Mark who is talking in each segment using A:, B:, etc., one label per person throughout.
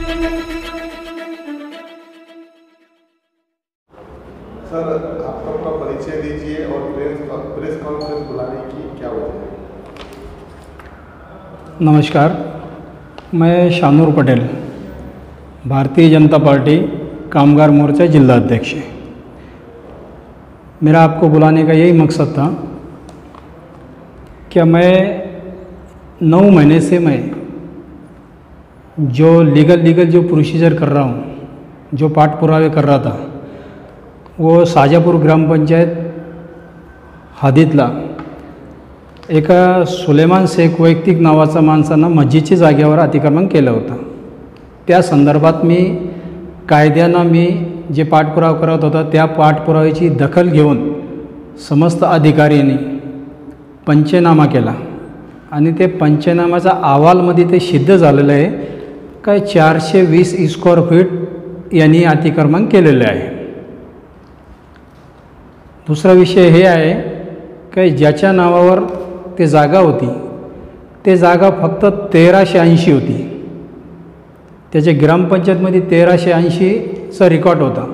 A: Sir, आप अपना परिचय दीजिए और प्रेस कॉन्फ्रेंस बुलाने की क्या वजह है?
B: नमस्कार, मैं शानूर पटेल, भारतीय जनता पार्टी कामगार मोर्चा जिला अध्यक्ष। मेरा आपको बुलाने का यही मकसद था कि मैं 9 महीने से मैं जो लीगल जो प्रोसीजर कर रहा हूँ, जो पाठ पुरावे कर रहा था, वो साजापूर ग्रामपंचायत हद्दीतला एका सुलेमान शेख वैयक्तिक नावाचा माणसानं मस्जिदच्या जागेवर अतिक्रमण केलं होतं। त्या संदर्भात मी कायद्यानं मी जे पाठपुरावा करत होता त्या पाठपुराव्याची दखल घेऊन समस्त अधिकाऱ्यांनी पंचनामा केला आणि ते पंचनामाचा अहवालमध्ये ते सिद्ध झालेलं आहे काय 420 स्क्वेअर फीट यांनी अतिक्रमण केलेले आहे। दुसरा विषय हे आहे की ज्याच्या नावावर ते जागा होती ते जागा फक्त 1380 होती। त्याच्या ग्रामपंचायतमध्ये 1380चा रेकॉर्ड होता।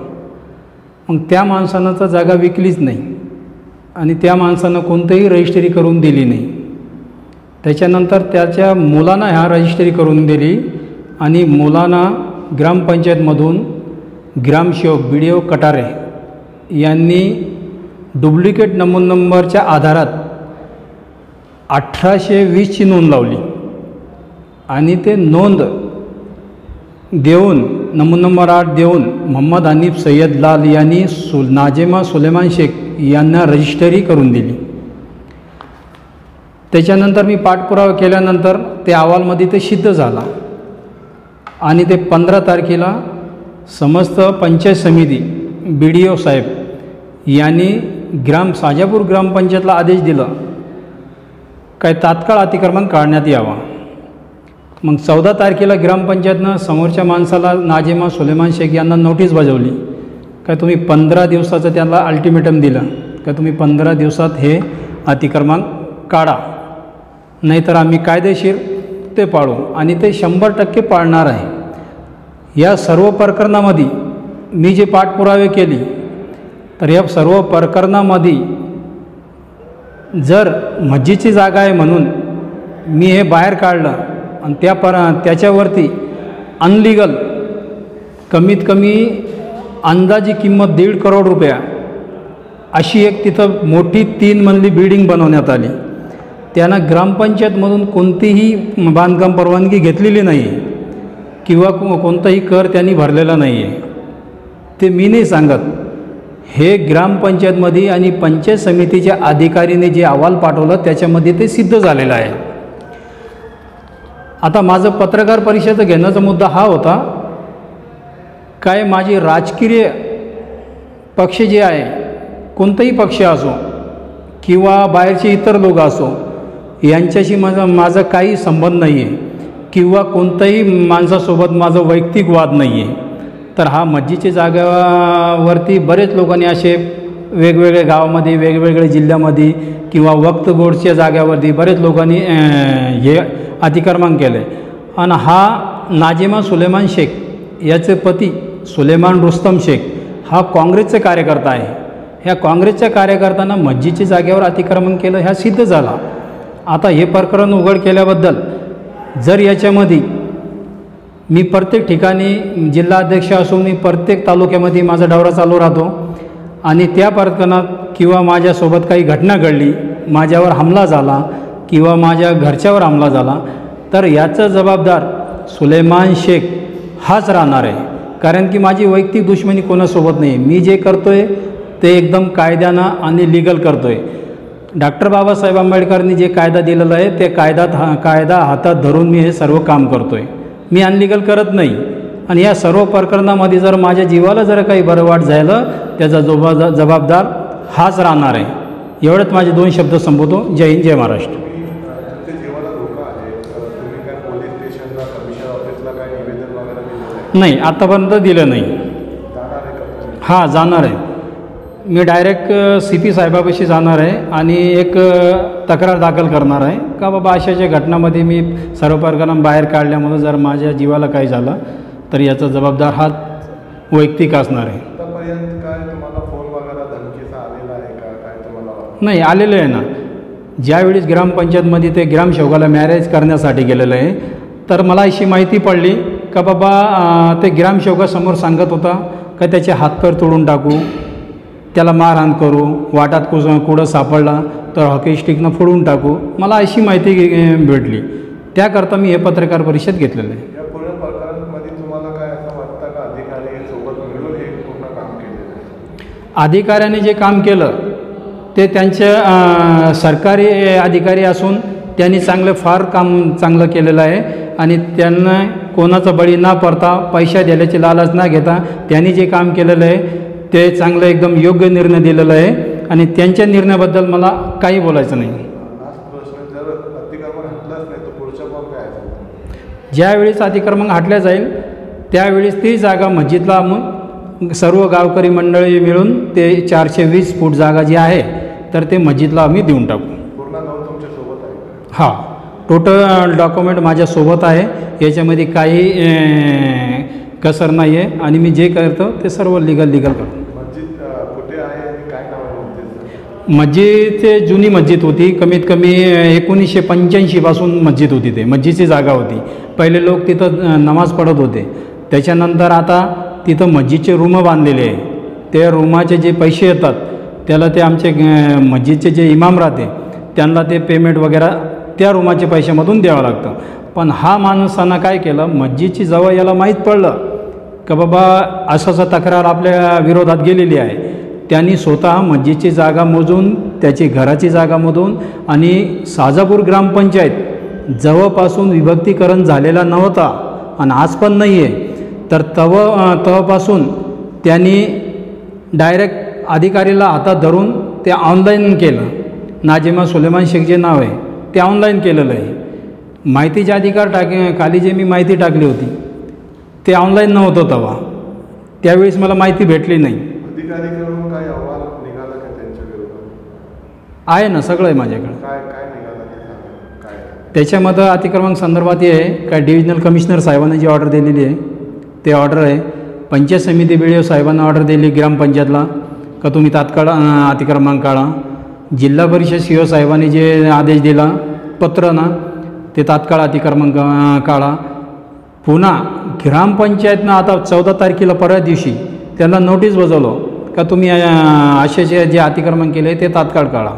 B: मग त्या माणसानं तर जागा विकलीच नाही आणि त्या माणसानं कोणतीही रजिस्ट्री करून दिली नाही। त्याच्यानंतर त्याच्या मुलांना ह्या रजिस्ट्री करून दिली आणि मुलांना ग्रामपंचायतमधून ग्रामसेवक BDO कटारे यांनी डुप्लिकेट नंबरच्या आधारात 1820ची नोंद लावली आणि ते नोंद देऊन नंबर 8 देऊन मोहम्मद हनीफ सय्यद लाल यांनी नाजिमा सुलेमान शेख यांना रजिस्ट्री करून दिली। त्याच्यानंतर मी पाठपुरावा केल्यानंतर ते अहवालमध्ये ते सिद्ध झाला आणि ते 15 तारखेला समस्त पंचायत समिती BDO साहेब यांनी साजापूर ग्रामपंचायतला आदेश दिला काय तात्काळ अतिक्रमण काढण्यात यावा। मग 14 तारखेला ग्रामपंचायतनं समोरच्या माणसाला नाजिमा सुलेमान शेख यांना नोटीस बजावली काय तुम्ही 15 दिवसाचं त्यांना अल्टिमेटम दिलं का तुम्ही 15 दिवसात हे अतिक्रमण काढा, नाहीतर आम्ही कायदेशीर ते पाळू आणि ते 100% पाळणार आहे। या सर्व प्रकरणामध्ये मी जे पाठपुरावे केली तर या सर्व प्रकरणामध्ये जर मस्जिदची जागा आहे म्हणून मी हे बाहेर काढलं आणि त्याच्यावरती अनलिगल कमीत कमी अंदाजी किंमत 1.5 करोड रुपया अशी एक तिथं मोठी 3 मजली बिल्डिंग बनवण्यात आली। त्यानं ग्रामपंचायतमधून कोणतीही बांधकाम परवानगी घेतलेली नाही किंवा कोणताही कर त्यांनी भरलेला नाही आहे। ते मी नाही सांगत, हे ग्रामपंचायतमध्ये आणि पंचायत समितीच्या अधिकारीने जे अहवाल पाठवलं त्याच्यामध्ये ते सिद्ध झालेलं आहे। आता माझं पत्रकार परिषद घेण्याचा मुद्दा हा होता काय माझी राजकीय पक्ष जे आहे, कोणताही पक्ष असो किंवा बाहेरचे इतर लोक असो, यांच्याशी माझा काही संबंध नाही आहे किंवा कोणत्याही माणसासोबत माझा वैयक्तिक वाद नाही आहे। तर हा मस्जिदच्या जागेवरती बरेच लोकांनी असे वेगवेगळ्या गावामध्ये वेगवेगळ्या जिल्ह्यामध्ये किंवा वक्फ बोर्डच्या जागेवरती बरेच लोकांनी हे अतिक्रमण केलं आहे। आणि हा नाजिमा सुलेमान शेख याचे पती सुलेमान रुस्तम शेख हा काँग्रेसचा कार्यकर्ता आहे। ह्या काँग्रेसच्या कार्यकर्त्यांना मस्जिदच्या जागेवर अतिक्रमण केलं ह्या सिद्ध झाला। आता हे प्रकरण उघड केल्याबद्दल जर याच्यामध्ये मी प्रत्येक ठिकाणी जिल्हा अध्यक्ष असून मी प्रत्येक तालुक्यामध्ये माझा दौरा चालू राहतो आणि त्या प्रकरणात किंवा माझ्यासोबत काही घटना घडली, माझ्यावर हमला झाला किंवा माझ्या घरच्यावर हमला झाला तर याचा जबाबदार सुलेमान शेख हाच राहणार आहे। कारण की माझी वैयक्तिक दुश्मनी कोणासोबत नाही, मी जे करतोय ते एकदम कायद्यानं आणि लीगल करतोय। डॉक्टर बाबासाहेब आंबेडकरांनी जे कायदा दिलेला आहे ते कायदा हातात धरून मी हे सर्व काम करतोय, मी अनलिगल करत नाही। आणि या सर्व प्रकरणामध्ये जर माझ्या जीवाला जर काही बरं वाट झालं त्याचा जबाबदार हाच राहणार आहे। एवढंच माझे 2 शब्द संबोधतो। जय हिंद, जय महाराष्ट्र। नाही, आतापर्यंत दिलं नाही। हां, जाणार आहे मी डायरेक्ट CP साहेबापाशी जाणार आहे आणि एक तक्रार दाखल करणार आहे का बाबा अशाच्या घटनामध्ये मी सर्व प्रकरण बाहेर काढल्यामुळे जर माझ्या जीवाला काही झालं तर याचा जबाबदार हा वैयक्तिक असणार आहे.
A: आतापर्यंत काय तुम्हाला फोन वगैरे धमकीचा आलेला आहे का काय तुम्हाला?
B: नाही, आलेलं आहे ना. ज्यावेळेस ग्रामपंचायतमध्ये ते ग्रामसेवकाला मॅरेज करण्यासाठी गेलेलं आहे, तर मला अशी माहिती पडली का बाबा ते ग्रामसेवकासमोर सांगत होता का त्याचे हातपाय तोडून टाकू, त्याला मारहाण करू, वाटात कुठं सापडला तर हॉकी स्टिकनं फोडून टाकू. मला अशी माहिती भेटली, त्याकरता मी हे पत्रकार परिषद घेतलेलं आहे.
A: या पूर्ण प्रकरणामध्ये तुम्हाला काय असं वाटतं का अधिकारी सोबत मिळून हे पूर्ण काम केलेलं आहे?
B: अधिकाऱ्याने जे काम केलं ते त्यांच्या सरकारी अधिकारी असून त्यांनी फार काम चांगलं केलेलं आहे आणि त्यांना कोणाचा बळी न पडता पैसा द्यायची लालच न घेता त्यांनी जे काम केलेलं आहे ते चांगलं एकदम योग्य निर्णय दिलेला आहे आणि त्यांच्या निर्णयाबद्दल मला काही बोलायचं नाही.
A: लास्ट प्रश्न, जर अतिक्रमण हटलंच नाही तर पुढचं पाऊल काय असेल?
B: ज्यावेळेस अतिक्रमण हटल्या जाईल त्यावेळेस ती जागा मस्जिदला सर्व गावकरी मंडळी मिळून ते 420 फूट जागा जी आहे तर ते मस्जिदला आम्ही देऊन टाकू.
A: पूर्ण गाव तुमच्या सोबत आहे का?
B: हां, टोटल डॉक्युमेंट माझ्यासोबत आहे, याच्यामध्ये काही कसर नाही आहे आणि मी जे करतो ते सर्व लिगल करतो.
A: मस्जिद कुठे आहे आणि काय नाव आहे मस्जिदचं?
B: मस्जिद ते जुनी मस्जिद होती, कमीत कमी 1985 पासून मस्जिद होती. ते मस्जिदची जागा होती. पहिले लोक तिथं नमाज पढत होते. त्याच्यानंतर आता तिथं मस्जिदचे रूमं बांधलेले आहे. त्या रूमाचे जे पैसे येतात त्याला ते आमचे मस्जिदचे जे इमाम राहते त्यांना ते पेमेंट वगैरे त्या रूमाच्या पैशामधून द्यावं लागतं. पण हा माणसानं काय केलं, मस्जिदची जवळ याला माहीत पडलं का बाबा असं तक्रार आपल्या विरोधात गेलेली आहे, त्यांनी स्वतः मस्जिदची जागा मोजून त्याची घराची जागा मोजून आणि साजापूर ग्रामपंचायत जवळपासून विभक्तीकरण झालेला नव्हता आणि आज पण नाही आहे, तर तवपासून त्यांनी डायरेक्ट अधिकारीला हातात धरून ते ऑनलाईन केलं. नाजिमा सुलेमान शेख जे नाव आहे ते ऑनलाईन केलेलं आहे. माहितीचे अधिकार खाली जे मी माहिती टाकली होती ते ऑनलाईन नव्हतं तेव्हा, त्यावेळेस मला माहिती भेटली नाही.
A: अधिकारीकडून काय अहवाल निघाला का त्यांच्या विरोधात?
B: आहे ना, सगळं आहे माझ्याकडे.
A: काय काय निघाला ते सांगा. काय
B: त्याच्यामध्ये अतिक्रमण संदर्भात हे आहे का डिव्हिजनल कमिशनर साहेबांनी जी ऑर्डर दिलेली आहे ते ऑर्डर आहे. पंचायत समिती BDO साहेबांना ऑर्डर दिली ग्रामपंचायतला का तुम्ही तात्काळ अतिक्रमण काढा. जिल्हा परिषद CO साहेबांनी जे आदेश दिला पत्र ना ते तात्काळ अतिक्रमण काढा. पुन्हा ग्रामपंचायतनं आता 14 तारखेला परवा दिवशी त्यांना नोटीस बजावलं का तुम्ही असे जे अतिक्रमण केले ते तात्काळ काढा.